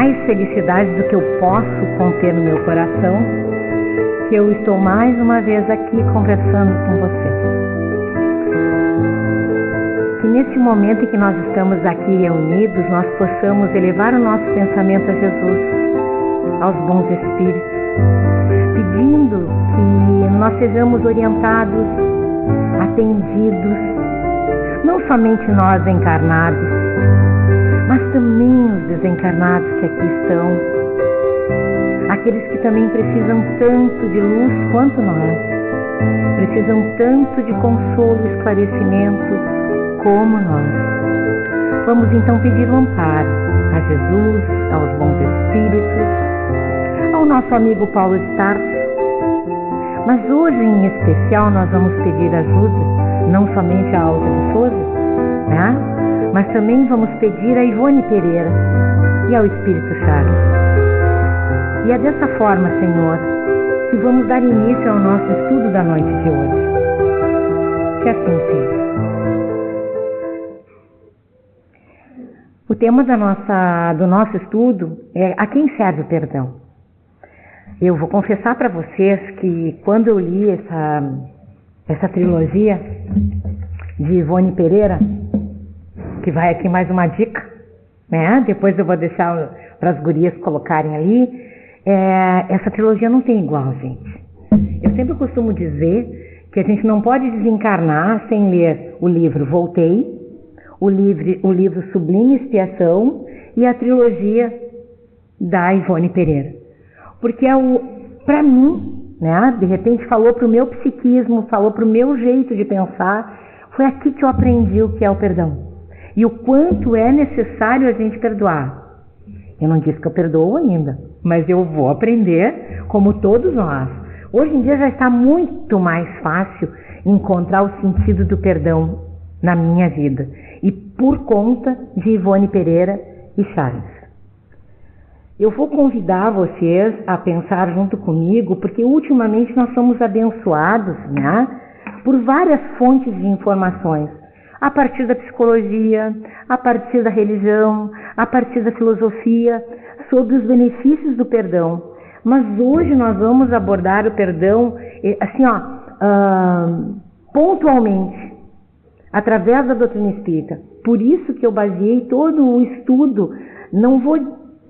mais felicidade do que eu posso conter no meu coração, que eu estou mais uma vez aqui conversando com você. Que nesse momento em que nós estamos aqui reunidos, nós possamos elevar o nosso pensamento a Jesus, aos bons espíritos, pedindo que nós sejamos orientados, atendidos, não somente nós encarnados, mas também os desencarnados que aqui estão, aqueles que também precisam tanto de luz quanto nós, precisam tanto de consolo e esclarecimento como nós. Vamos então pedir o amparo a Jesus, aos bons espíritos, ao nosso amigo Paulo de Tarso. Mas hoje em especial nós vamos pedir ajuda, não somente a Alta de Souza, né? Mas também vamos pedir a Ivone Pereira e ao Espírito Charles. E é dessa forma, Senhor, que vamos dar início ao nosso estudo da noite de hoje. Que assim seja. O tema do nosso estudo é a quem serve o perdão. Eu vou confessar para vocês que quando eu li essa trilogia de Ivone Pereira, que vai aqui mais uma dica, né? Depois eu vou deixar para as gurias colocarem ali. Essa trilogia não tem igual, gente. Eu sempre costumo dizer que a gente não pode desencarnar sem ler o livro Voltei, o livro Sublime Expiação e a trilogia da Ivone Pereira. Porque para mim, né, de repente falou para o meu psiquismo, falou para o meu jeito de pensar, foi aqui que eu aprendi o que é o perdão. E o quanto é necessário a gente perdoar. Eu não disse que eu perdoo ainda, mas eu vou aprender como todos nós. Hoje em dia já está muito mais fácil encontrar o sentido do perdão na minha vida. E por conta de Ivone Pereira e Charles. Eu vou convidar vocês a pensar junto comigo, porque ultimamente nós somos abençoados, né, por várias fontes de informações, a partir da psicologia, a partir da religião, a partir da filosofia, sobre os benefícios do perdão. Mas hoje nós vamos abordar o perdão, assim, pontualmente, através da doutrina espírita. Por isso que eu baseei todo o estudo,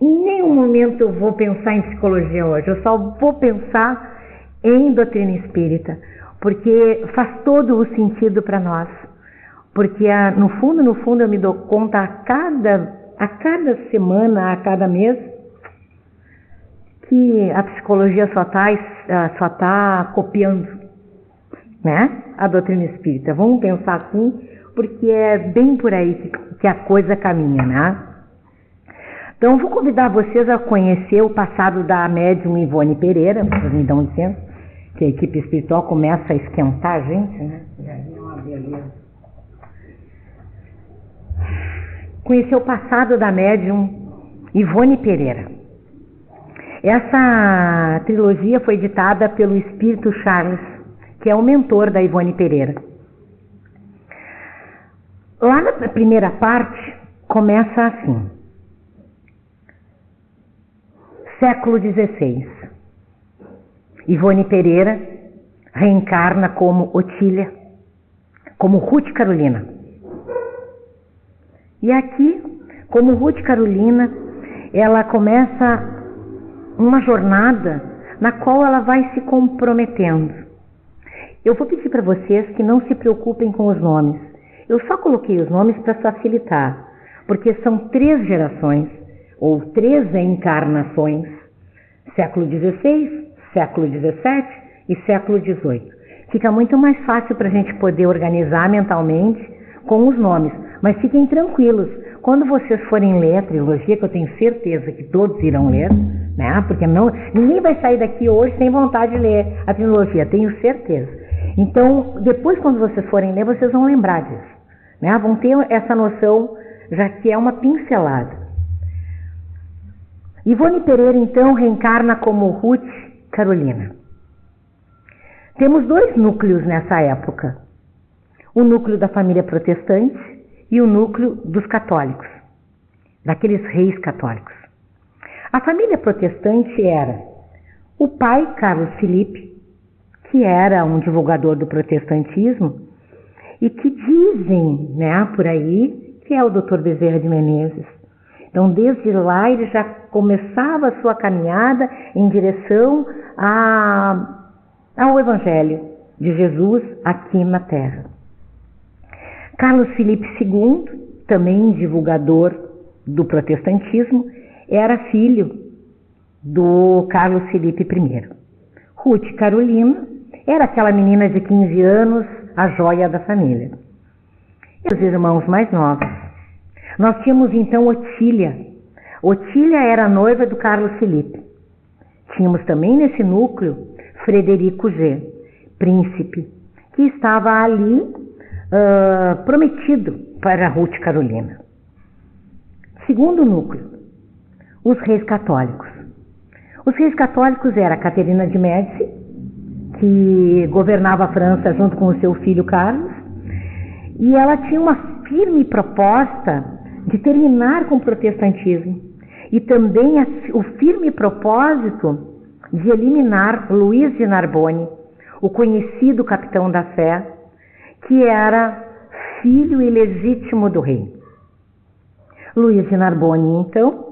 em nenhum momento eu vou pensar em psicologia hoje, eu só vou pensar em doutrina espírita, porque faz todo o sentido para nós. Porque no fundo eu me dou conta a cada semana, a cada mês, que a psicologia só tá copiando, né, a doutrina espírita. Vamos pensar assim, porque é bem por aí que a coisa caminha, né? Então, eu vou convidar vocês a conhecer o passado da médium Ivone Pereira. Vocês me dão licença, que a equipe espiritual começa a esquentar a gente, né? Já é uma beleza. Conhecer o passado da médium Ivone Pereira. Essa trilogia foi editada pelo Espírito Charles, que é o mentor da Ivone Pereira. Lá na primeira parte, começa assim. Século XVI. Ivone Pereira reencarna como Otília, como Ruth Carolina. E aqui, como Ruth Carolina, ela começa uma jornada na qual ela vai se comprometendo. Eu vou pedir para vocês que não se preocupem com os nomes. Eu só coloquei os nomes para facilitar, porque são 3 gerações, ou 3 encarnações, século XVI, século XVII e século XVIII. Fica muito mais fácil para a gente poder organizar mentalmente com os nomes, mas fiquem tranquilos, quando vocês forem ler a trilogia, que eu tenho certeza que todos irão ler, né? Porque ninguém vai sair daqui hoje sem vontade de ler a trilogia, tenho certeza. Então, depois quando vocês forem ler, vocês vão lembrar disso, né? Vão ter essa noção, já que é uma pincelada. Ivone Pereira, então, reencarna como Ruth Carolina. Temos 2 núcleos nessa época. O núcleo da família protestante e o núcleo dos católicos, daqueles reis católicos. A família protestante era o pai, Carlos Felipe, que era um divulgador do protestantismo e que dizem, né, por aí, que é o Dr. Bezerra de Menezes. Então, desde lá, ele já começava a sua caminhada em direção ao Evangelho de Jesus aqui na Terra. Carlos Felipe II, também divulgador do protestantismo, era filho do Carlos Felipe I. Ruth Carolina era aquela menina de 15 anos, a joia da família. E os irmãos mais novos. Nós tínhamos então Otília. Otília era noiva do Carlos Felipe. Tínhamos também nesse núcleo Frederico G, príncipe, que estava ali prometido para Ruth Carolina. Segundo núcleo, os reis católicos. Os reis católicos eram a Caterina de Médici, que governava a França junto com o seu filho Carlos, e ela tinha uma firme proposta de terminar com o protestantismo e também o firme propósito de eliminar Luís de Narbonne, o conhecido capitão da fé, que era filho ilegítimo do rei. Luís de Narbonne, então,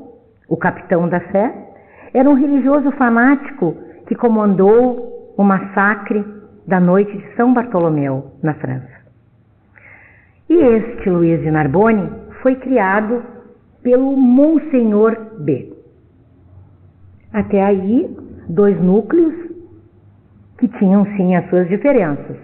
o capitão da fé, era um religioso fanático que comandou o massacre da noite de São Bartolomeu, na França. E este Luís de Narbonne foi criado pelo Monsenhor B. Até aí, dois núcleos que tinham sim as suas diferenças.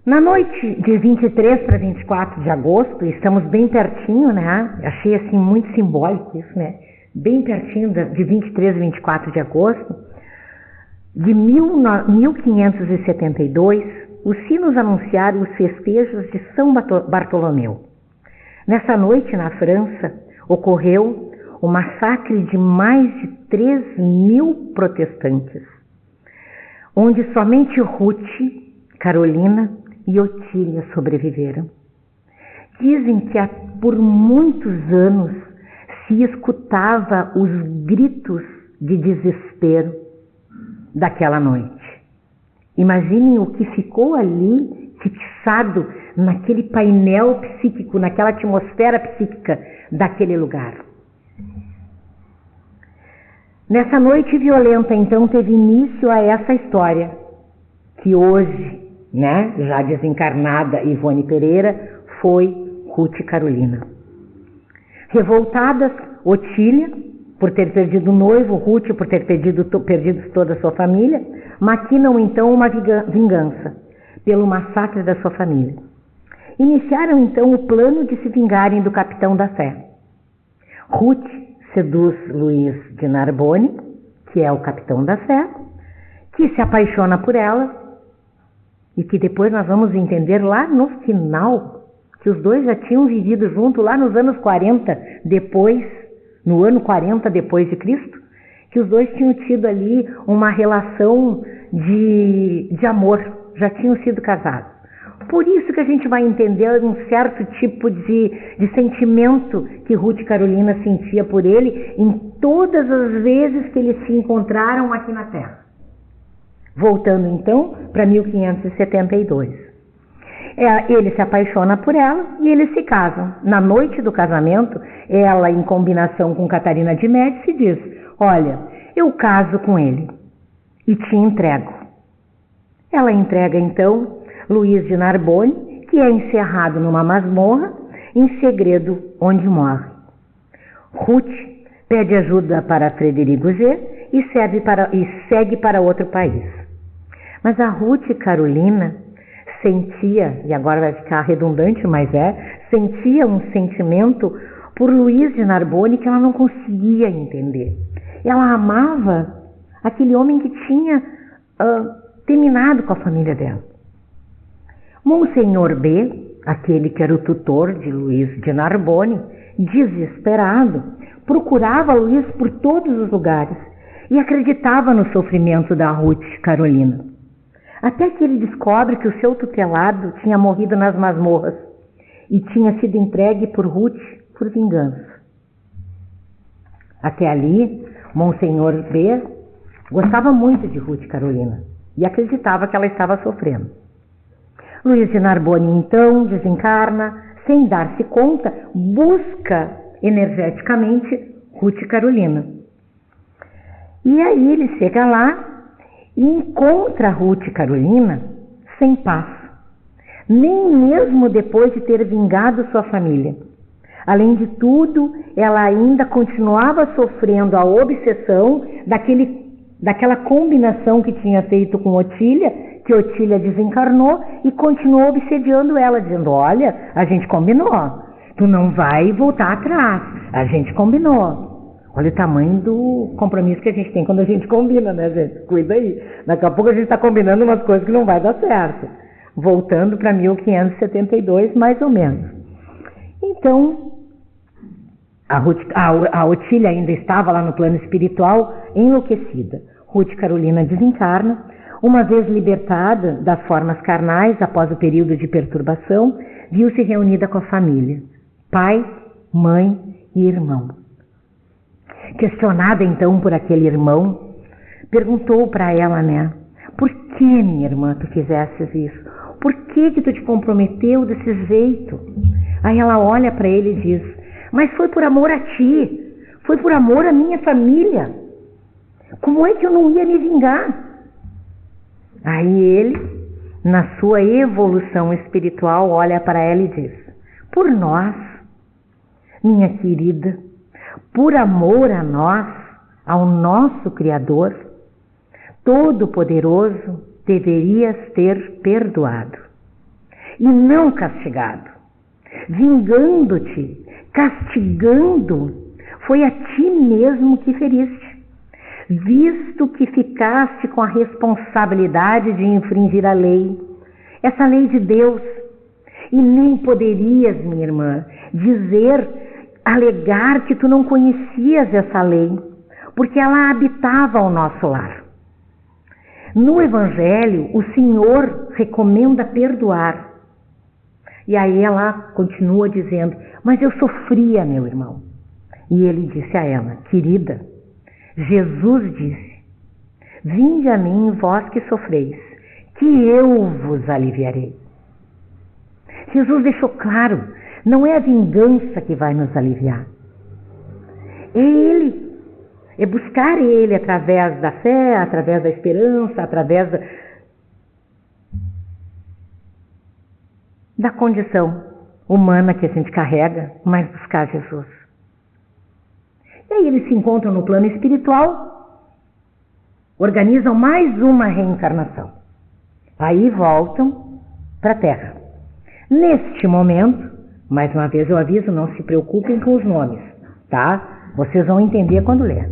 Na noite de 23 para 24 de agosto, estamos bem pertinho, né? Achei assim muito simbólico isso, né? Bem pertinho de 23 a 24 de agosto de 1572, os sinos anunciaram os festejos de São Bartolomeu. Nessa noite, na França, ocorreu o massacre de mais de 3.000 protestantes, onde somente Ruth, Carolina e Otília sobreviveram. Dizem que por muitos anos se escutava os gritos de desespero daquela noite. Imaginem o que ficou ali fixado naquele painel psíquico, naquela atmosfera psíquica daquele lugar. Nessa noite violenta, então, teve início a essa história, que hoje, né, já desencarnada Ivone Pereira, foi Ruth Carolina. Revoltadas, Otília, por ter perdido o noivo, Ruth, por ter perdido toda a sua família, maquinam então uma vingança pelo massacre da sua família. Iniciaram então o plano de se vingarem do capitão da fé. Ruth seduz Luís de Narbonne, que é o capitão da fé, que se apaixona por ela e que depois nós vamos entender lá no final que os dois já tinham vivido junto lá nos anos 40 depois, no ano 40 depois de Cristo, que os dois tinham tido ali uma relação de amor, já tinham sido casados. Por isso que a gente vai entender um certo tipo de sentimento que Ruth Carolina sentia por ele em todas as vezes que eles se encontraram aqui na Terra. Voltando então para 1572. Ele se apaixona por ela e eles se casam. Na noite do casamento, ela, em combinação com Catarina de Médici, diz: olha, eu caso com ele e te entrego. Ela entrega então Luís de Narbonne, que é encerrado numa masmorra, em segredo, onde morre. Ruth pede ajuda para Frederico G e segue para outro país. Mas a Ruth Carolina sentia, e agora vai ficar redundante, mas sentia um sentimento por Luís de Narbonne que ela não conseguia entender. Ela amava aquele homem que tinha terminado com a família dela. Monsenhor B, aquele que era o tutor de Luís de Narbonne, desesperado, procurava Luís por todos os lugares e acreditava no sofrimento da Ruth Carolina. Até que ele descobre que o seu tutelado tinha morrido nas masmorras e tinha sido entregue por Ruth por vingança. Até ali, Monsenhor B gostava muito de Ruth Carolina e acreditava que ela estava sofrendo. Luiz de Narbonne, então, desencarna, sem dar-se conta, busca energeticamente Ruth Carolina. E aí ele chega lá e encontra Ruth Carolina sem paz, nem mesmo depois de ter vingado sua família. Além de tudo, ela ainda continuava sofrendo a obsessão daquela combinação que tinha feito com Otília, que Otília desencarnou e continuou obsediando ela, dizendo: olha, a gente combinou, tu não vai voltar atrás, a gente combinou. Olha o tamanho do compromisso que a gente tem quando a gente combina, né, gente? Cuida aí. Daqui a pouco a gente está combinando umas coisas que não vai dar certo. Voltando para 1572, mais ou menos. Então, a Otília ainda estava lá no plano espiritual, enlouquecida. Ruth Carolina desencarna. Uma vez libertada das formas carnais, após o período de perturbação, viu-se reunida com a família, pai, mãe e irmão. Questionada então por aquele irmão, perguntou para ela, né? Por que, minha irmã, tu fizesses isso? Por que tu te comprometeu desse jeito? Aí ela olha para ele e diz: mas foi por amor a ti, foi por amor à minha família. Como é que eu não ia me vingar? Aí ele, na sua evolução espiritual, olha para ela e diz: por nós, minha querida, por amor a nós, ao nosso Criador, Todo-Poderoso, deverias ter perdoado e não castigado. Vingando-te, castigando, foi a ti mesmo que feriste, visto que ficaste com a responsabilidade de infringir a lei, essa lei de Deus, e nem poderias, minha irmã, alegar que tu não conhecias essa lei, porque ela habitava ao nosso lar. No Evangelho, o Senhor recomenda perdoar. E aí ela continua dizendo: mas eu sofria, meu irmão. E ele disse a ela: querida, Jesus disse: vinde a mim, vós que sofreis, que eu vos aliviarei. Jesus deixou claro, não é a vingança que vai nos aliviar. É Ele. É buscar Ele através da fé, através da esperança, através da condição humana que a gente carrega, mas buscar Jesus. E aí eles se encontram no plano espiritual, organizam mais uma reencarnação. Aí voltam para a Terra. Neste momento, mais uma vez eu aviso, não se preocupem com os nomes, tá? Vocês vão entender quando ler.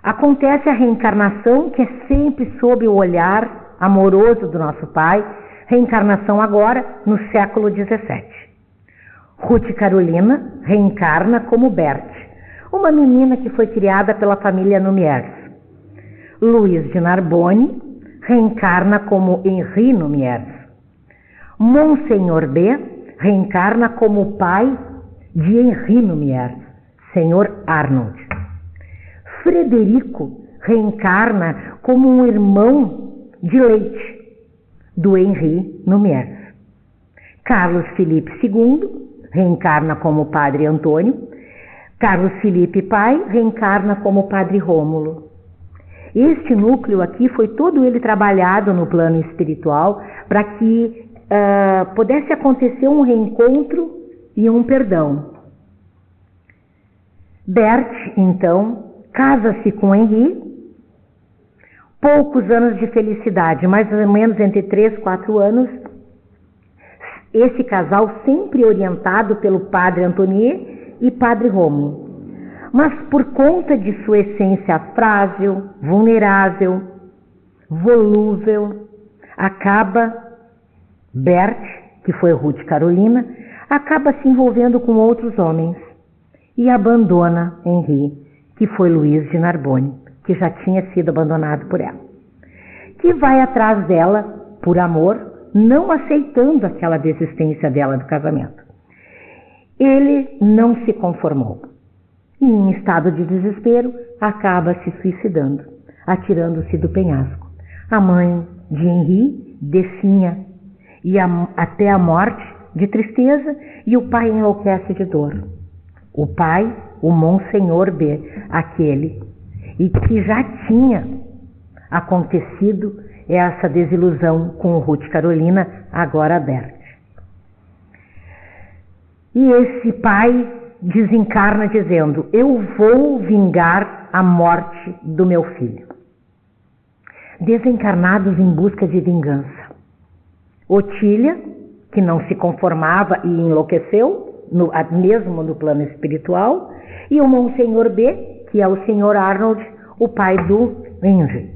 Acontece a reencarnação, que é sempre sob o olhar amoroso do nosso Pai, reencarnação agora no século XVII. Ruth Carolina reencarna como Berthe, uma menina que foi criada pela família Lumière. Luiz de Narbonne reencarna como Henri Lumière. Monsenhor B reencarna como o pai de Henri Lumière, Senhor Arnold. Frederico reencarna como um irmão de leite do Henri Lumière. Carlos Felipe II reencarna como o Padre Antônio. Carlos Felipe pai reencarna como o Padre Rômulo. Este núcleo aqui foi todo ele trabalhado no plano espiritual para que pudesse acontecer um reencontro e um perdão. Berthe, então, casa-se com Henri. Poucos anos de felicidade, mais ou menos entre 3 e 4 anos. Esse casal sempre orientado pelo Padre Antonier e Padre Rômulo. Mas por conta de sua essência frágil, vulnerável, volúvel, Berthe, que foi Ruth Carolina, acaba se envolvendo com outros homens e abandona Henri, que foi Luiz de Narbonne, que já tinha sido abandonado por ela, que vai atrás dela por amor, não aceitando aquela desistência dela do casamento. Ele não se conformou. e, em estado de desespero, acaba se suicidando, atirando-se do penhasco. A mãe de Henri definha e até a morte de tristeza, e o pai enlouquece de dor. O pai, o Monsenhor B, aquele, e que já tinha acontecido essa desilusão com o Ruth Carolina, agora Bert. E esse pai desencarna dizendo: eu vou vingar a morte do meu filho. Desencarnados em busca de vingança. Otília, que não se conformava e enlouqueceu, mesmo no plano espiritual, e o Monsenhor B, que é o Sr. Arnold, o pai do Henry.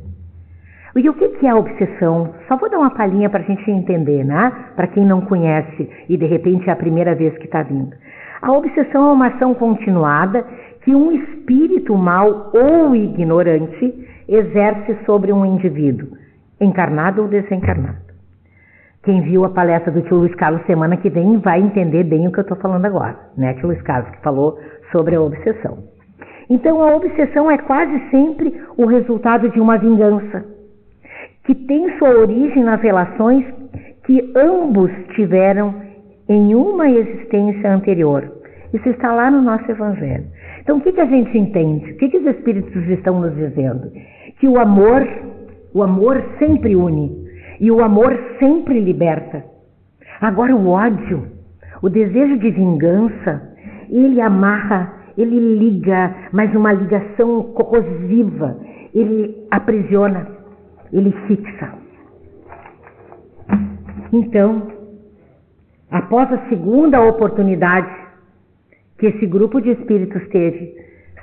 E o que é a obsessão? Só vou dar uma palhinha para a gente entender, né? Para quem não conhece e de repente é a primeira vez que está vindo. A obsessão é uma ação continuada que um espírito mau ou ignorante exerce sobre um indivíduo, encarnado ou desencarnado. Quem viu a palestra do tio Luiz Carlos semana que vem vai entender bem o que eu estou falando agora, né, tio Luiz Carlos, que falou sobre a obsessão. Então, a obsessão é quase sempre o resultado de uma vingança, que tem sua origem nas relações que ambos tiveram em uma existência anterior. Isso está lá no nosso Evangelho. Então, o que a gente entende? O que os Espíritos estão nos dizendo? Que o amor sempre une. E o amor sempre liberta. Agora o ódio, o desejo de vingança, ele amarra, ele liga, mas uma ligação corrosiva. Ele aprisiona, ele fixa. Então, após a segunda oportunidade que esse grupo de espíritos teve,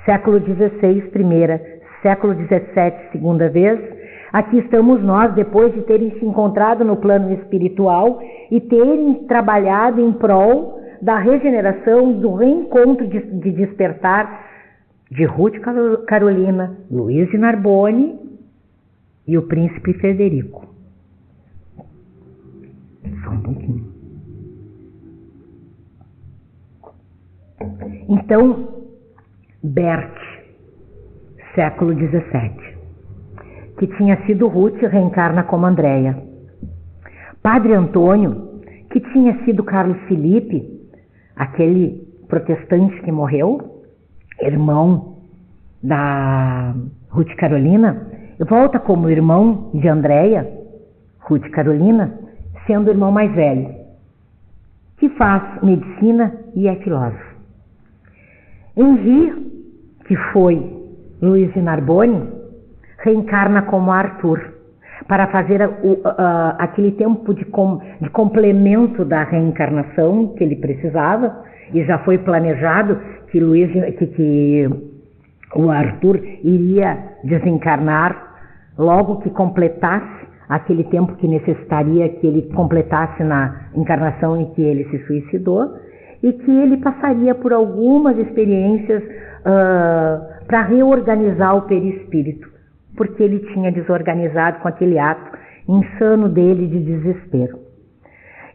século XVI, primeira, século XVII, segunda vez, aqui estamos nós, depois de terem se encontrado no plano espiritual e terem trabalhado em prol da regeneração, do reencontro de despertar de Ruth Carolina, Luiz de Narbonne e o príncipe Frederico. Só um pouquinho. Então, Bert, século XVII, que tinha sido Ruth, reencarna como Andréia. Padre Antônio, que tinha sido Carlos Felipe, aquele protestante que morreu, irmão da Ruth Carolina, volta como irmão de Andréia, Ruth Carolina, sendo o irmão mais velho, que faz medicina e é filósofo. Henri, que foi Luiz de Narbonne, reencarna como Arthur, para fazer aquele tempo de complemento da reencarnação que ele precisava, e já foi planejado que o Arthur iria desencarnar logo que completasse aquele tempo que necessitaria que ele completasse na encarnação em que ele se suicidou, e que ele passaria por algumas experiências para reorganizar o perispírito, porque ele tinha desorganizado com aquele ato insano dele de desespero.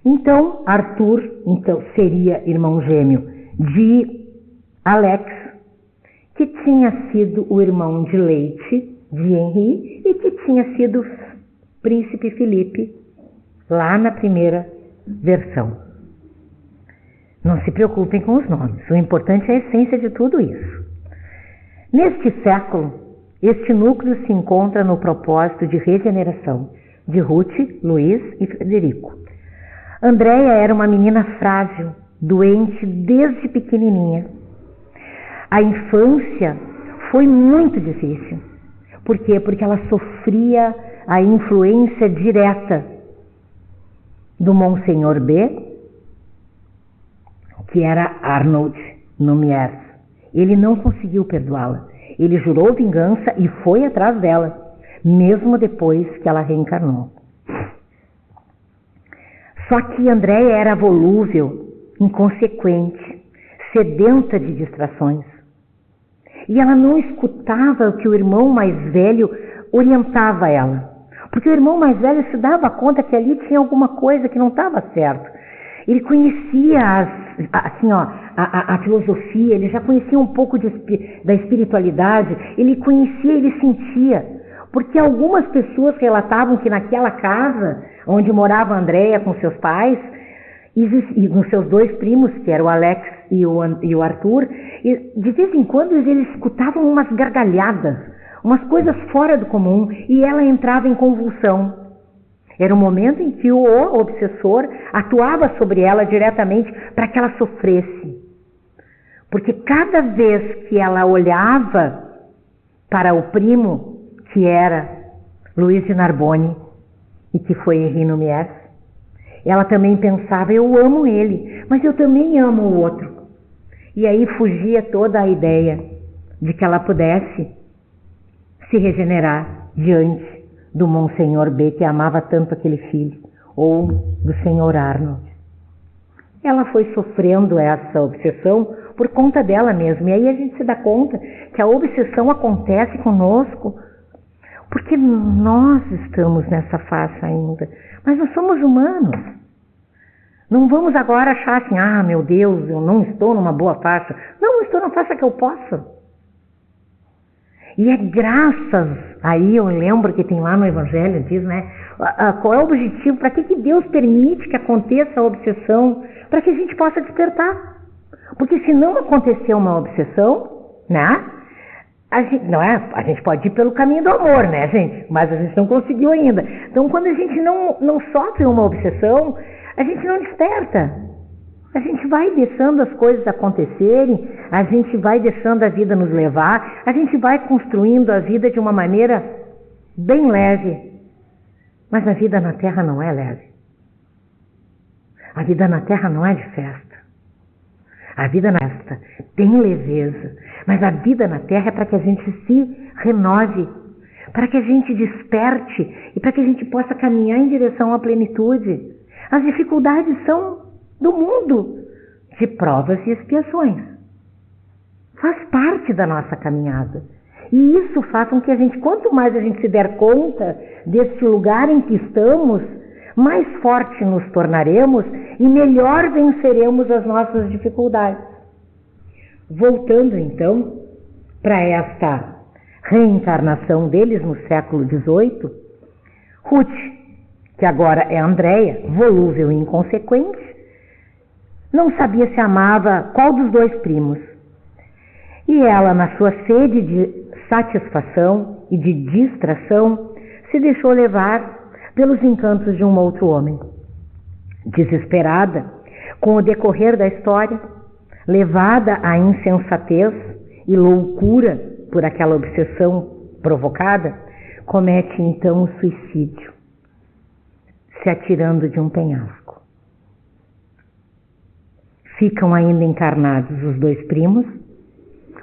Então, Arthur seria irmão gêmeo de Alex, que tinha sido o irmão de leite de Henri e que tinha sido príncipe Felipe lá na primeira versão. Não se preocupem com os nomes, o importante é a essência de tudo isso. Neste século, este núcleo se encontra no propósito de regeneração de Ruth, Luiz e Frederico. Andréia era uma menina frágil, doente desde pequenininha. A infância foi muito difícil. Por quê? Porque ela sofria a influência direta do Monsenhor B, que era Arnold Numiers. Ele não conseguiu perdoá-la. Ele jurou vingança e foi atrás dela, mesmo depois que ela reencarnou. Só que Andréia era volúvel, inconsequente, sedenta de distrações. E ela não escutava o que o irmão mais velho orientava ela. Porque o irmão mais velho se dava conta que ali tinha alguma coisa que não estava certo. Ele conhecia a filosofia, ele já conhecia um pouco da espiritualidade, ele conhecia, ele sentia. Porque algumas pessoas relatavam que naquela casa onde morava a Andréia com seus pais, e com seus 2 primos, que eram o Alex e o Arthur, e de vez em quando eles escutavam umas gargalhadas, umas coisas fora do comum, e ela entrava em convulsão. Era um momento em que o obsessor atuava sobre ela diretamente para que ela sofresse. Porque cada vez que ela olhava para o primo, que era Luiz de Narbonne, e que foi Henri Mies, ela também pensava, eu amo ele, mas eu também amo o outro. E aí fugia toda a ideia de que ela pudesse se regenerar diante do Monsenhor B, que amava tanto aquele filho, ou do Senhor Arnold. Ela foi sofrendo essa obsessão por conta dela mesma. E aí a gente se dá conta que a obsessão acontece conosco porque nós estamos nessa faixa ainda. Mas nós somos humanos. Não vamos agora achar assim, meu Deus, eu não estou numa boa faixa. Não, eu estou na faixa que eu posso. E é graças, aí eu lembro que tem lá no Evangelho, diz, né? Qual é o objetivo, para que Deus permite que aconteça a obsessão? Para que a gente possa despertar. Porque se não acontecer uma obsessão, né? A gente pode ir pelo caminho do amor, né, gente? Mas a gente não conseguiu ainda. Então, quando a gente não sofre uma obsessão, a gente não desperta. A gente vai deixando as coisas acontecerem, a gente vai deixando a vida nos levar, a gente vai construindo a vida de uma maneira bem leve. Mas a vida na Terra não é leve. A vida na Terra não é de festa. A vida na Terra tem leveza, mas a vida na Terra é para que a gente se renove, para que a gente desperte e para que a gente possa caminhar em direção à plenitude. As dificuldades são do mundo de provas e expiações. Faz parte da nossa caminhada. E isso faz com que a gente, quanto mais a gente se der conta desse lugar em que estamos, mais forte nos tornaremos e melhor venceremos as nossas dificuldades. Voltando então para esta reencarnação deles no século XVIII, Ruth, que agora é Andréia, volúvel e inconsequente, não sabia se amava qual dos 2 primos. E ela, na sua sede de satisfação e de distração, se deixou levar pelos encantos de um outro homem. Desesperada, com o decorrer da história, levada à insensatez e loucura por aquela obsessão provocada, comete então o suicídio, se atirando de um penhasco. Ficam ainda encarnados os 2 primos,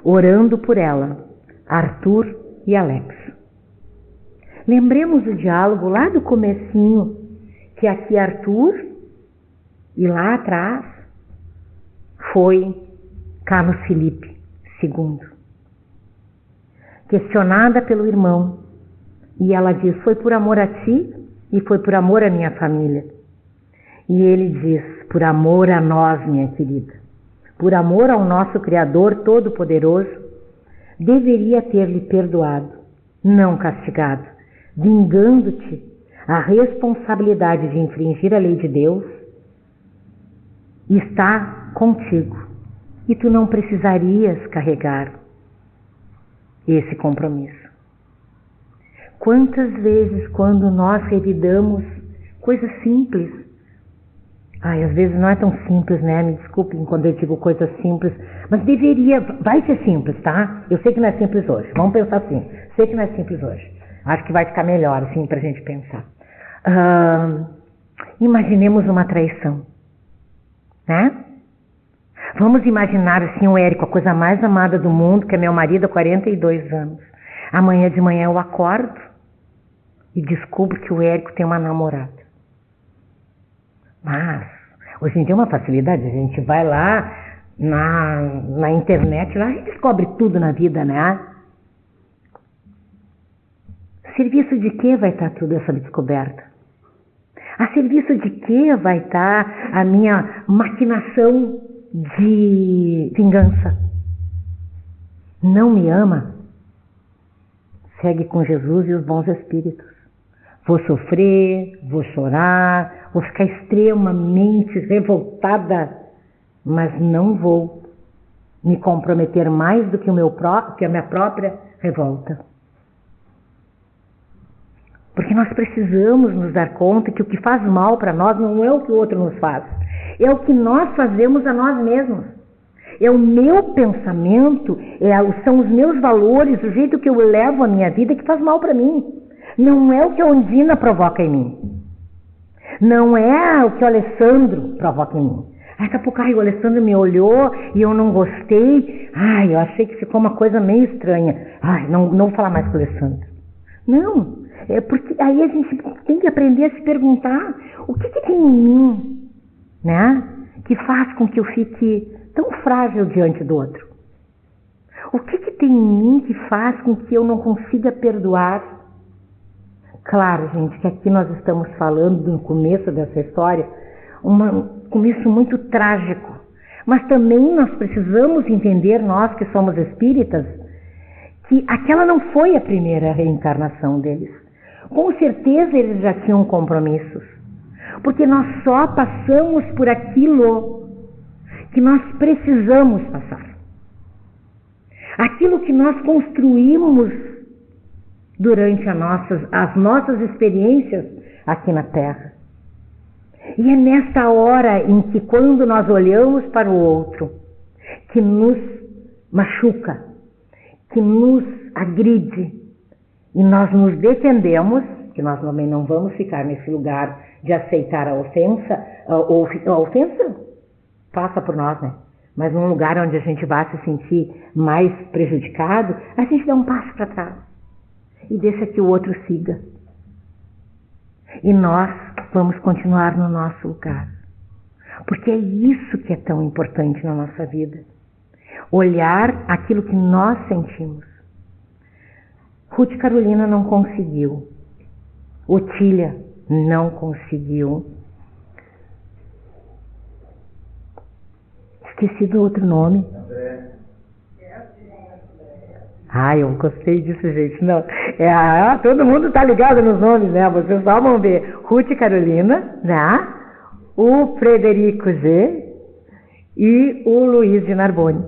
orando por ela, Arthur e Alex. Lembremos o diálogo lá do comecinho, que aqui Arthur e lá atrás foi Carlos Felipe II. Questionada pelo irmão, e ela diz, foi por amor a ti e foi por amor à minha família. E ele diz, por amor a nós, minha querida, por amor ao nosso Criador Todo-Poderoso, deveria ter-lhe perdoado, não castigado, vingando-te a responsabilidade de infringir a lei de Deus, está contigo. E tu não precisarias carregar esse compromisso. Quantas vezes, quando nós revidamos coisas simples, às vezes não é tão simples, né? Me desculpem quando eu digo coisas simples, mas vai ser simples, tá? Eu sei que não é simples hoje, vamos pensar assim, sei que não é simples hoje, acho que vai ficar melhor assim pra gente pensar. Imaginemos uma traição, né? Vamos imaginar assim o Érico, a coisa mais amada do mundo, que é meu marido há 42 anos. Amanhã de manhã eu acordo e descubro que o Érico tem uma namorada. Mas, hoje em dia é uma facilidade, a gente vai lá na internet, lá a gente descobre tudo na vida, né? Serviço de que vai estar tudo essa descoberta? A serviço de que vai estar a minha maquinação de vingança? Não me ama? Segue com Jesus e os bons espíritos. Vou sofrer, vou chorar, vou ficar extremamente revoltada, mas não vou me comprometer mais do que a minha própria revolta. Porque nós precisamos nos dar conta que o que faz mal para nós não é o que o outro nos faz, é o que nós fazemos a nós mesmos. É o meu pensamento, são os meus valores, o jeito que eu levo a minha vida que faz mal para mim. Não é o que a Ondina provoca em mim. Não é o que o Alessandro provoca em mim. Daqui a pouco, o Alessandro me olhou e eu não gostei. Eu achei que ficou uma coisa meio estranha. Não vou falar mais com o Alessandro. Não, é porque aí a gente tem que aprender a se perguntar o que tem em mim, né, que faz com que eu fique tão frágil diante do outro. O que tem em mim que faz com que eu não consiga perdoar? Claro, gente, que aqui nós estamos falando no começo dessa história, um começo muito trágico. Mas também nós precisamos entender, nós que somos espíritas, que aquela não foi a primeira reencarnação deles. Com certeza eles já tinham compromissos. Porque nós só passamos por aquilo que nós precisamos passar. Aquilo que nós construímos durante as nossas experiências aqui na Terra. E é nesta hora em que, quando nós olhamos para o outro, que nos machuca, que nos agride, e nós nos defendemos, que nós também não vamos ficar nesse lugar de aceitar a ofensa, a ofensa passa por nós, né? Mas num lugar onde a gente vai se sentir mais prejudicado, a gente dá um passo para trás e deixa que o outro siga. E nós vamos continuar no nosso lugar. Porque é isso que é tão importante na nossa vida. Olhar aquilo que nós sentimos. Ruth Carolina não conseguiu. Otília não conseguiu. Esqueci do outro nome. Eu gostei disso, gente. Não, todo mundo está ligado nos nomes, né? Vocês só vão ver Ruth Carolina, né? O Frederico G e o Luiz de Narbonne.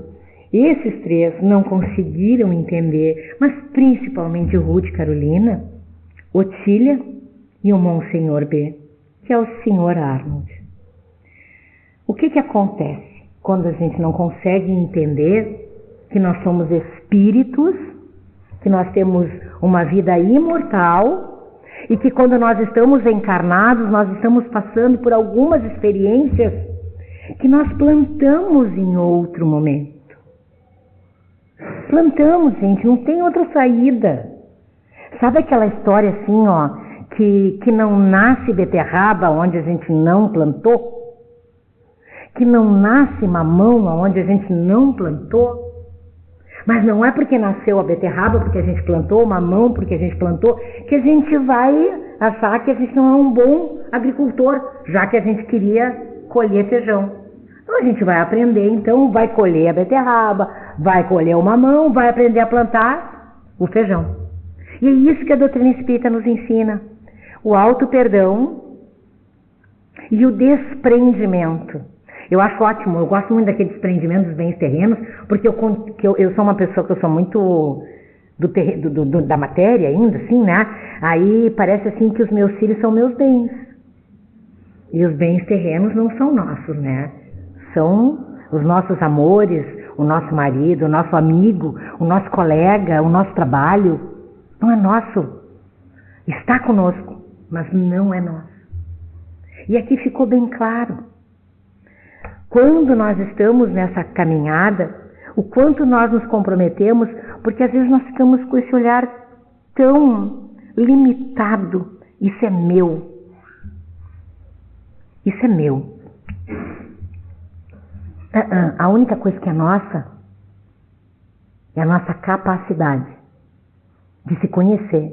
Esses três não conseguiram entender, mas principalmente Ruth Carolina, Otília e o Monsenhor B, que é o Sr. Arnold. O que acontece quando a gente não consegue entender que nós somos espíritos, que nós temos uma vida imortal e que quando nós estamos encarnados, nós estamos passando por algumas experiências que nós plantamos em outro momento. Plantamos, gente, não tem outra saída. Sabe aquela história assim, que não nasce beterraba onde a gente não plantou? Que não nasce mamão onde a gente não plantou? Mas não é porque nasceu a beterraba, porque a gente plantou, o mamão, porque a gente plantou, que a gente vai achar que a gente não é um bom agricultor, já que a gente queria colher feijão. Então a gente vai aprender, então vai colher a beterraba, vai colher o mamão, vai aprender a plantar o feijão. E é isso que a doutrina espírita nos ensina. O auto-perdão e o desprendimento. Eu acho ótimo, eu gosto muito daquele desprendimento dos bens terrenos, porque eu sou uma pessoa que eu sou muito da matéria ainda, assim, né? Aí parece assim que os meus filhos são meus bens. E os bens terrenos não são nossos, né? São os nossos amores, o nosso marido, o nosso amigo, o nosso colega, o nosso trabalho. Não é nosso. Está conosco, mas não é nosso. E aqui ficou bem claro. Quando nós estamos nessa caminhada, o quanto nós nos comprometemos, porque às vezes nós ficamos com esse olhar tão limitado. Isso é meu. Isso é meu. A única coisa que é nossa é a nossa capacidade de se conhecer.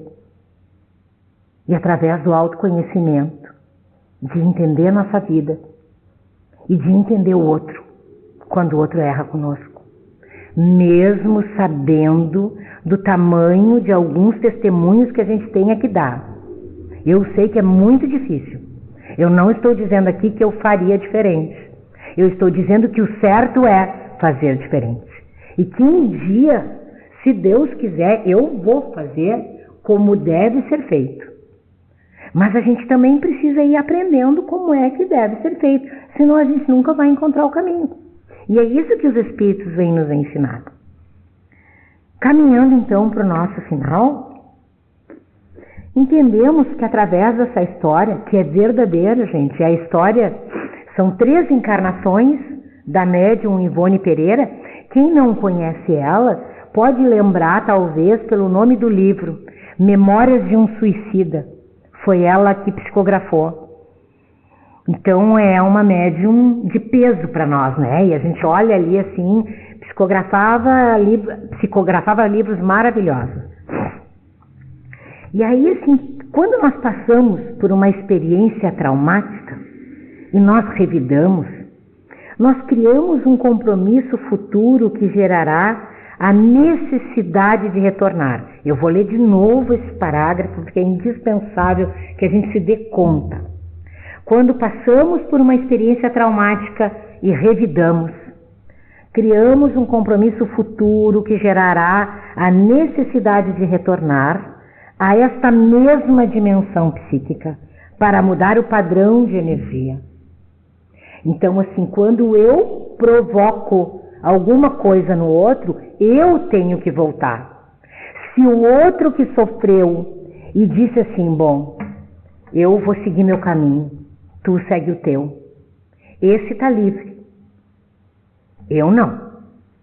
E através do autoconhecimento, de entender a nossa vida e de entender o outro quando o outro erra conosco, mesmo sabendo do tamanho de alguns testemunhos que a gente tenha que dar. Eu sei que é muito difícil. Eu não estou dizendo aqui que eu faria diferente. Eu estou dizendo que o certo é fazer diferente. E que um dia, se Deus quiser, eu vou fazer como deve ser feito. Mas a gente também precisa ir aprendendo como é que deve ser feito, senão a gente nunca vai encontrar o caminho. E é isso que os Espíritos vêm nos ensinar. Caminhando então para o nosso final, entendemos que através dessa história, que é verdadeira, gente, a história são 3 encarnações da médium Ivone Pereira. Quem não conhece ela pode lembrar talvez pelo nome do livro, Memórias de um Suicida. Foi ela que psicografou. Então é uma médium de peso para nós, né? E a gente olha ali assim, psicografava livros maravilhosos. E aí assim, quando nós passamos por uma experiência traumática e nós revidamos, nós criamos um compromisso futuro que gerará a necessidade de retornar. Eu vou ler de novo esse parágrafo porque é indispensável que a gente se dê conta. Quando passamos por uma experiência traumática e revidamos, criamos um compromisso futuro que gerará a necessidade de retornar a esta mesma dimensão psíquica para mudar o padrão de energia. Então, assim, quando eu provoco alguma coisa no outro, eu tenho que voltar. Se o outro que sofreu e disse assim, bom, eu vou seguir meu caminho, tu segue o teu, esse está livre. Eu não.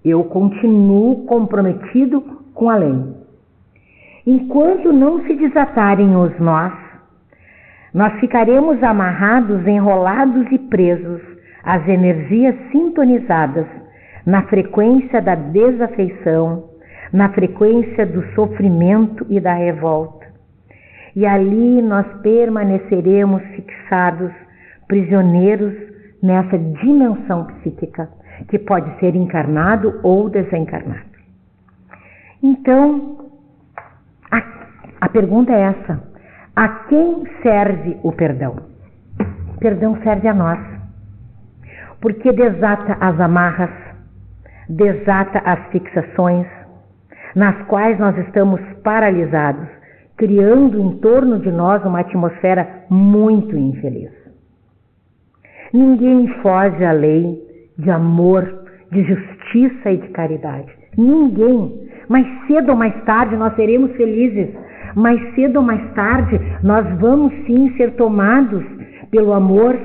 Eu continuo comprometido com a lei. Enquanto não se desatarem os nós ficaremos amarrados, enrolados e presos às energias sintonizadas na frequência da desafeição, na frequência do sofrimento e da revolta. E ali nós permaneceremos fixados, prisioneiros nessa dimensão psíquica, que pode ser encarnado ou desencarnado. Então, a pergunta é essa: a quem serve o perdão? O perdão serve a nós, porque desata as amarras, desata as fixações, nas quais nós estamos paralisados, criando em torno de nós uma atmosfera muito infeliz. Ninguém foge à lei de amor, de justiça e de caridade. Ninguém. Mais cedo ou mais tarde nós seremos felizes. Mais cedo ou mais tarde nós vamos sim ser tomados pelo amor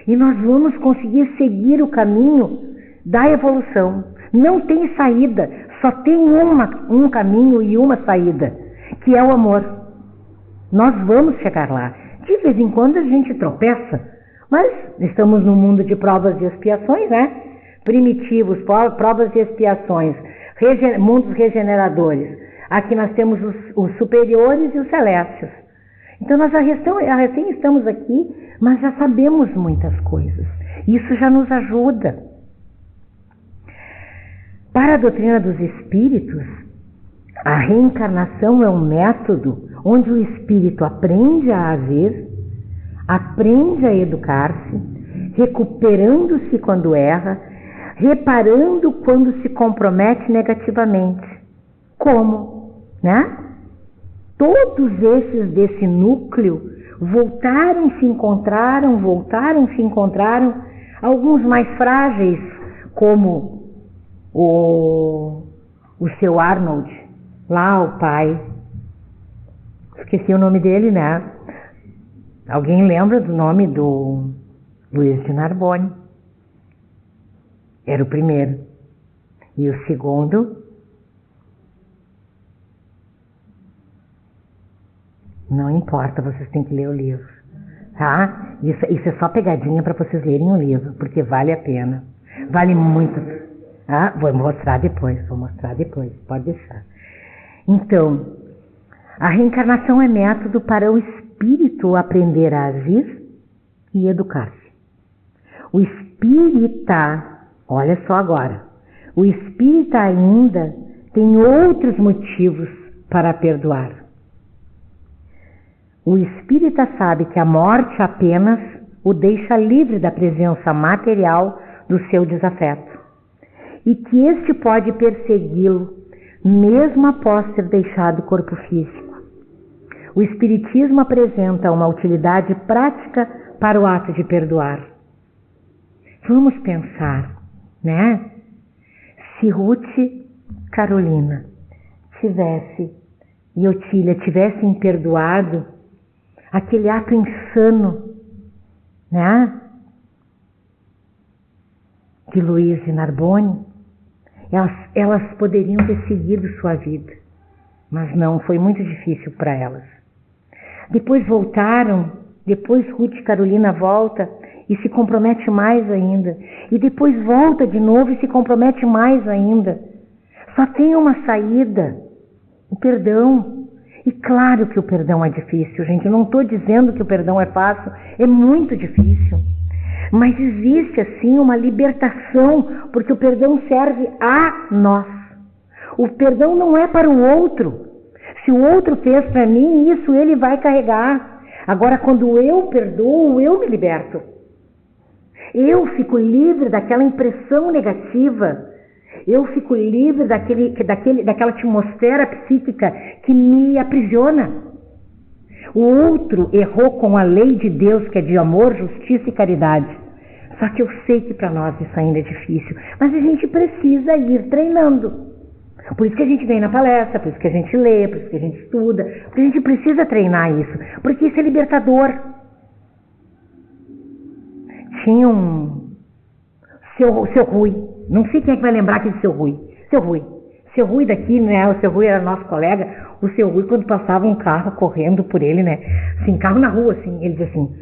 e nós vamos conseguir seguir o caminho da evolução. Não tem saída, só tem um caminho e uma saída, que é o amor. Nós vamos chegar lá. De vez em quando a gente tropeça, mas estamos num mundo de provas e expiações, né? Primitivos, provas e expiações, mundos regeneradores. Aqui nós temos os superiores e os celestes. Então nós já recém estamos aqui, mas já sabemos muitas coisas. Isso já nos ajuda. Para a doutrina dos espíritos, a reencarnação é um método onde o espírito aprende a haver, aprende a educar-se, recuperando-se quando erra, reparando quando se compromete negativamente. Como? Né? Todos esses desse núcleo voltaram, se encontraram, alguns mais frágeis, como o seu Arnold, lá o pai, esqueci o nome dele, né? Alguém lembra do nome do Luiz de Narbonne? Era o primeiro. E o segundo, não importa, vocês têm que ler o livro, tá? Isso é só pegadinha para vocês lerem o livro, porque vale a pena. Vale muito. Ah, vou mostrar depois, pode deixar. Então, a reencarnação é método para o espírito aprender a agir, e educar-se. O espírita, olha só agora, o espírita ainda tem outros motivos para perdoar. O espírita sabe que a morte apenas o deixa livre da presença material do seu desafeto e que este pode persegui-lo mesmo após ter deixado o corpo físico. O espiritismo apresenta uma utilidade prática para o ato de perdoar. Vamos pensar, né? Se Ruth Carolina e Otília tivessem perdoado aquele ato insano, né, de Luiz e Narbonne, elas poderiam ter seguido sua vida, mas não, foi muito difícil para elas. Depois voltaram, depois Ruth Carolina volta e se compromete mais ainda, e depois volta de novo e se compromete mais ainda. Só tem uma saída, o perdão. E claro que o perdão é difícil, gente. Eu não estou dizendo que o perdão é fácil, é muito difícil. Mas existe, assim, uma libertação, porque o perdão serve a nós. O perdão não é para o outro. Se o outro fez para mim, isso ele vai carregar. Agora, quando eu perdoo, eu me liberto. Eu fico livre daquela impressão negativa. Eu fico livre daquela atmosfera psíquica que me aprisiona. O outro errou com a lei de Deus, que é de amor, justiça e caridade. Só que eu sei que para nós isso ainda é difícil. Mas a gente precisa ir treinando. Por isso que a gente vem na palestra, por isso que a gente lê, por isso que a gente estuda. Porque a gente precisa treinar isso. Porque isso é libertador. Tinha seu Rui. Não sei quem é que vai lembrar aqui do seu Rui. Seu Rui daqui, né? O seu Rui era nosso colega. O seu Rui, quando passava um carro correndo por ele, né? Assim, carro na rua, assim. Ele dizia assim: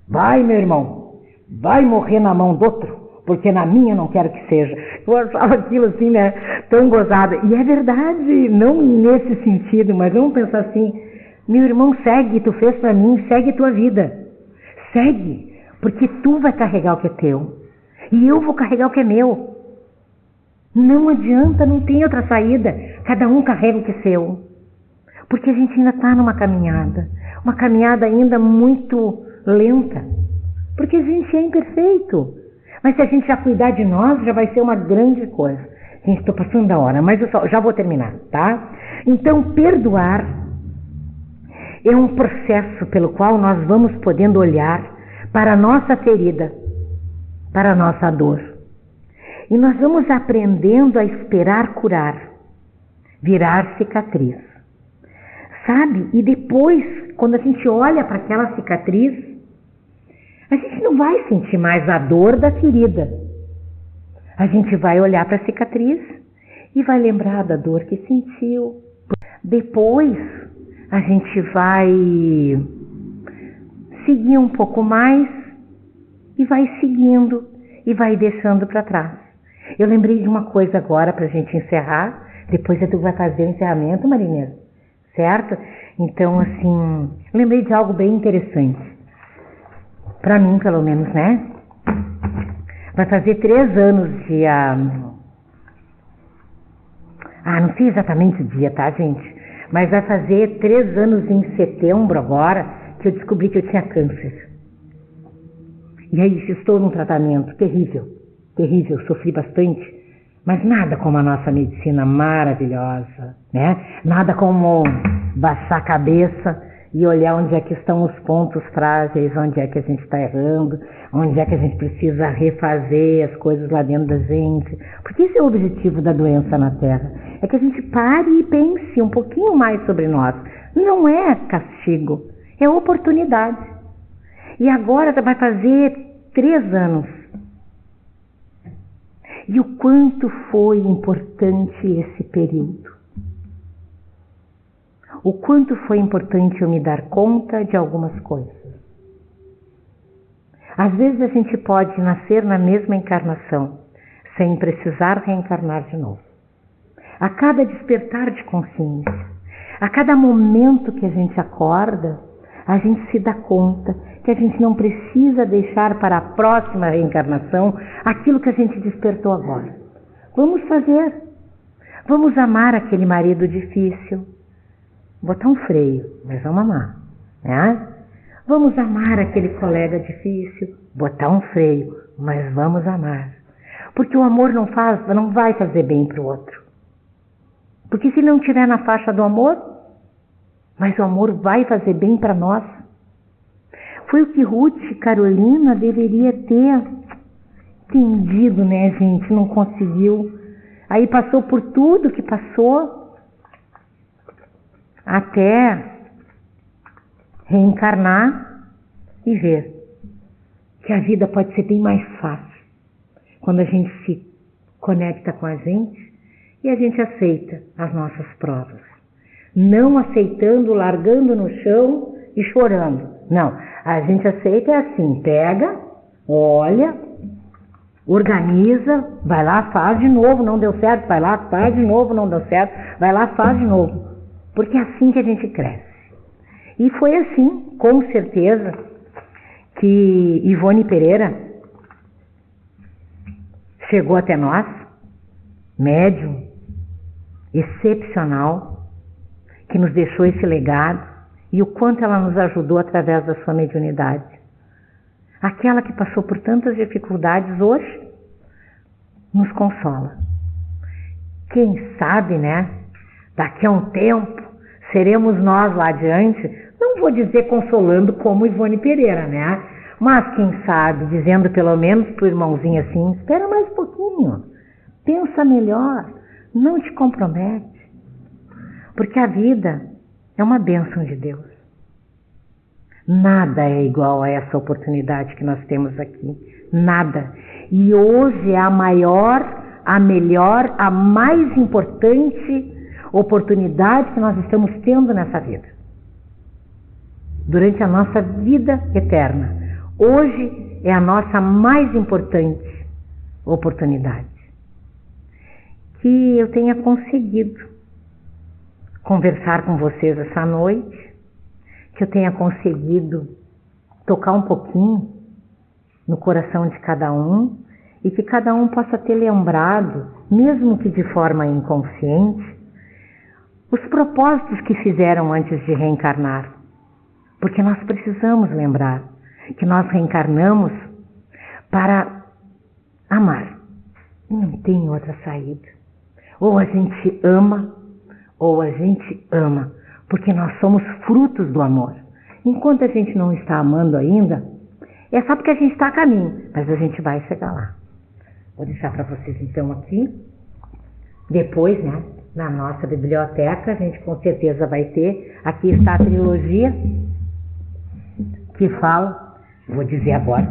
vai, meu irmão, vai morrer na mão do outro, porque na minha não quero que seja. Eu achava aquilo assim, né? Tão gozada. E é verdade, não nesse sentido, mas vamos pensar assim: meu irmão, segue, tu fez pra mim, segue tua vida. Segue, porque tu vai carregar o que é teu. E eu vou carregar o que é meu. Não adianta, não tem outra saída. Cada um carrega o que é seu. Porque a gente ainda está numa caminhada. Uma caminhada ainda muito lenta. Porque a gente é imperfeito. Mas se a gente já cuidar de nós, já vai ser uma grande coisa. Gente, estou passando da hora, mas eu já vou terminar, tá? Então, perdoar é um processo pelo qual nós vamos podendo olhar para a nossa ferida, para a nossa dor. E nós vamos aprendendo a esperar curar, virar cicatriz. Sabe? E depois, quando a gente olha para aquela cicatriz, a gente não vai sentir mais a dor da ferida. A gente vai olhar para a cicatriz e vai lembrar da dor que sentiu. Depois, a gente vai seguir um pouco mais e vai seguindo e vai deixando para trás. Eu lembrei de uma coisa agora para a gente encerrar. Depois tu vai fazer o encerramento, Marinês, certo? Então, assim, lembrei de algo bem interessante. Para mim, pelo menos, né? Vai fazer 3 anos dia... não sei exatamente o dia, tá, gente? Mas vai fazer 3 anos em setembro agora que eu descobri que eu tinha câncer. E aí estou num tratamento terrível, sofri bastante, mas nada como a nossa medicina maravilhosa, né? Nada como baixar a cabeça e olhar onde é que estão os pontos frágeis, onde é que a gente está errando, onde é que a gente precisa refazer as coisas lá dentro da gente. Porque esse é o objetivo da doença na Terra, é que a gente pare e pense um pouquinho mais sobre nós. Não é castigo, é oportunidade. E agora vai fazer 3 anos. E o quanto foi importante esse período. O quanto foi importante eu me dar conta de algumas coisas. Às vezes a gente pode nascer na mesma encarnação, sem precisar reencarnar de novo. A cada despertar de consciência, a cada momento que a gente acorda, a gente se dá conta que a gente não precisa deixar para a próxima reencarnação aquilo que a gente despertou agora. Vamos fazer. Vamos amar aquele marido difícil. Botar um freio, mas vamos amar, né? Vamos amar aquele colega difícil. Botar um freio, mas vamos amar. Porque o amor não vai fazer bem para o outro. Porque se não estiver na faixa do amor, mas o amor vai fazer bem para nós. Foi o que Ruth e Carolina deveria ter entendido, né, gente? Não conseguiu. Aí passou por tudo que passou até reencarnar e ver que a vida pode ser bem mais fácil quando a gente se conecta com a gente e a gente aceita as nossas provas. Não aceitando, largando no chão e chorando. Não, a gente aceita é assim, pega, olha, organiza, vai lá, faz de novo, não deu certo, vai lá, faz de novo, não deu certo, vai lá, faz de novo. Porque é assim que a gente cresce. E foi assim, com certeza, que Ivone Pereira chegou até nós, médium, excepcional, que nos deixou esse legado e o quanto ela nos ajudou através da sua mediunidade. Aquela que passou por tantas dificuldades hoje nos consola. Quem sabe, né? Daqui a um tempo seremos nós lá adiante, não vou dizer consolando como Ivone Pereira, né? Mas quem sabe, dizendo pelo menos pro irmãozinho assim, espera mais um pouquinho, pensa melhor, não te compromete. Porque a vida é uma bênção de Deus. Nada é igual a essa oportunidade que nós temos aqui. Nada. E hoje é a maior, a melhor, a mais importante oportunidade que nós estamos tendo nessa vida. Durante a nossa vida eterna. Hoje é a nossa mais importante oportunidade. Que eu tenha conseguido conversar com vocês essa noite, que eu tenha conseguido tocar um pouquinho no coração de cada um e que cada um possa ter lembrado, mesmo que de forma inconsciente, os propósitos que fizeram antes de reencarnar. Porque nós precisamos lembrar que nós reencarnamos para amar. E não tem outra saída. Ou a gente ama, ou a gente ama, porque nós somos frutos do amor. Enquanto a gente não está amando ainda, é só porque a gente está a caminho, mas a gente vai chegar lá. Vou deixar para vocês então aqui. Depois, né, na nossa biblioteca, a gente com certeza vai ter. Aqui está a trilogia que fala, vou dizer agora,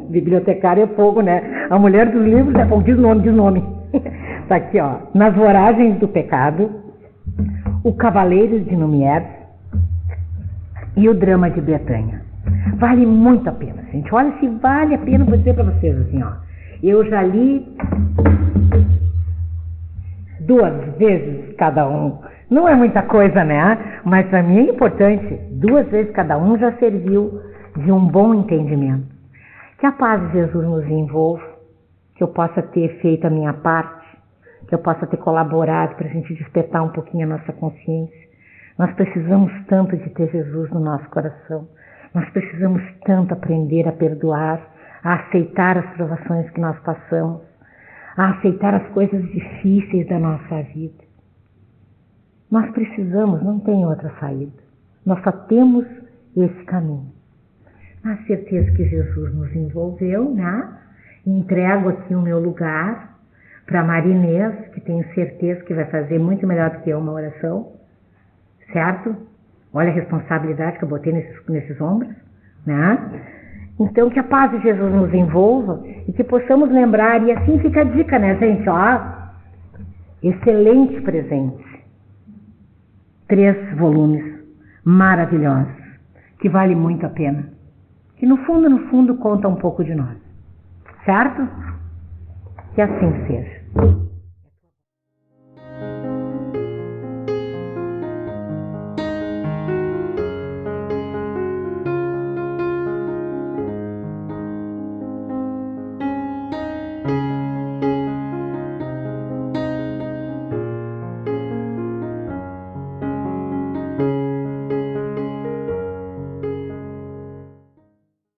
bibliotecária é fogo, né? A mulher dos livros é fogo, diz nome. Está aqui, ó, Nas Voragens do Pecado, O Cavaleiro de Lumière e O Drama de Betânia. Vale muito a pena, gente. Olha, se vale a pena, vou dizer para vocês assim, ó. Eu já li 2 vezes cada um. Não é muita coisa, né? Mas para mim é importante. 2 vezes cada um já serviu de um bom entendimento. Que a paz de Jesus nos envolva, que eu possa ter feito a minha parte, que eu possa ter colaborado para a gente despertar um pouquinho a nossa consciência. Nós precisamos tanto de ter Jesus no nosso coração. Nós precisamos tanto aprender a perdoar, a aceitar as provações que nós passamos, a aceitar as coisas difíceis da nossa vida. Nós precisamos, não tem outra saída. Nós só temos esse caminho. Na certeza que Jesus nos envolveu, né? Entrego aqui o meu lugar para a Marinês, que tenho certeza que vai fazer muito melhor do que eu uma oração, certo? Olha a responsabilidade que eu botei nesses ombros, né? Então, que a paz de Jesus nos envolva e que possamos lembrar, e assim fica a dica, né, gente? Ó, excelente presente. 3 volumes maravilhosos, que vale muito a pena. Que no fundo, conta um pouco de nós. Certo? Que assim seja.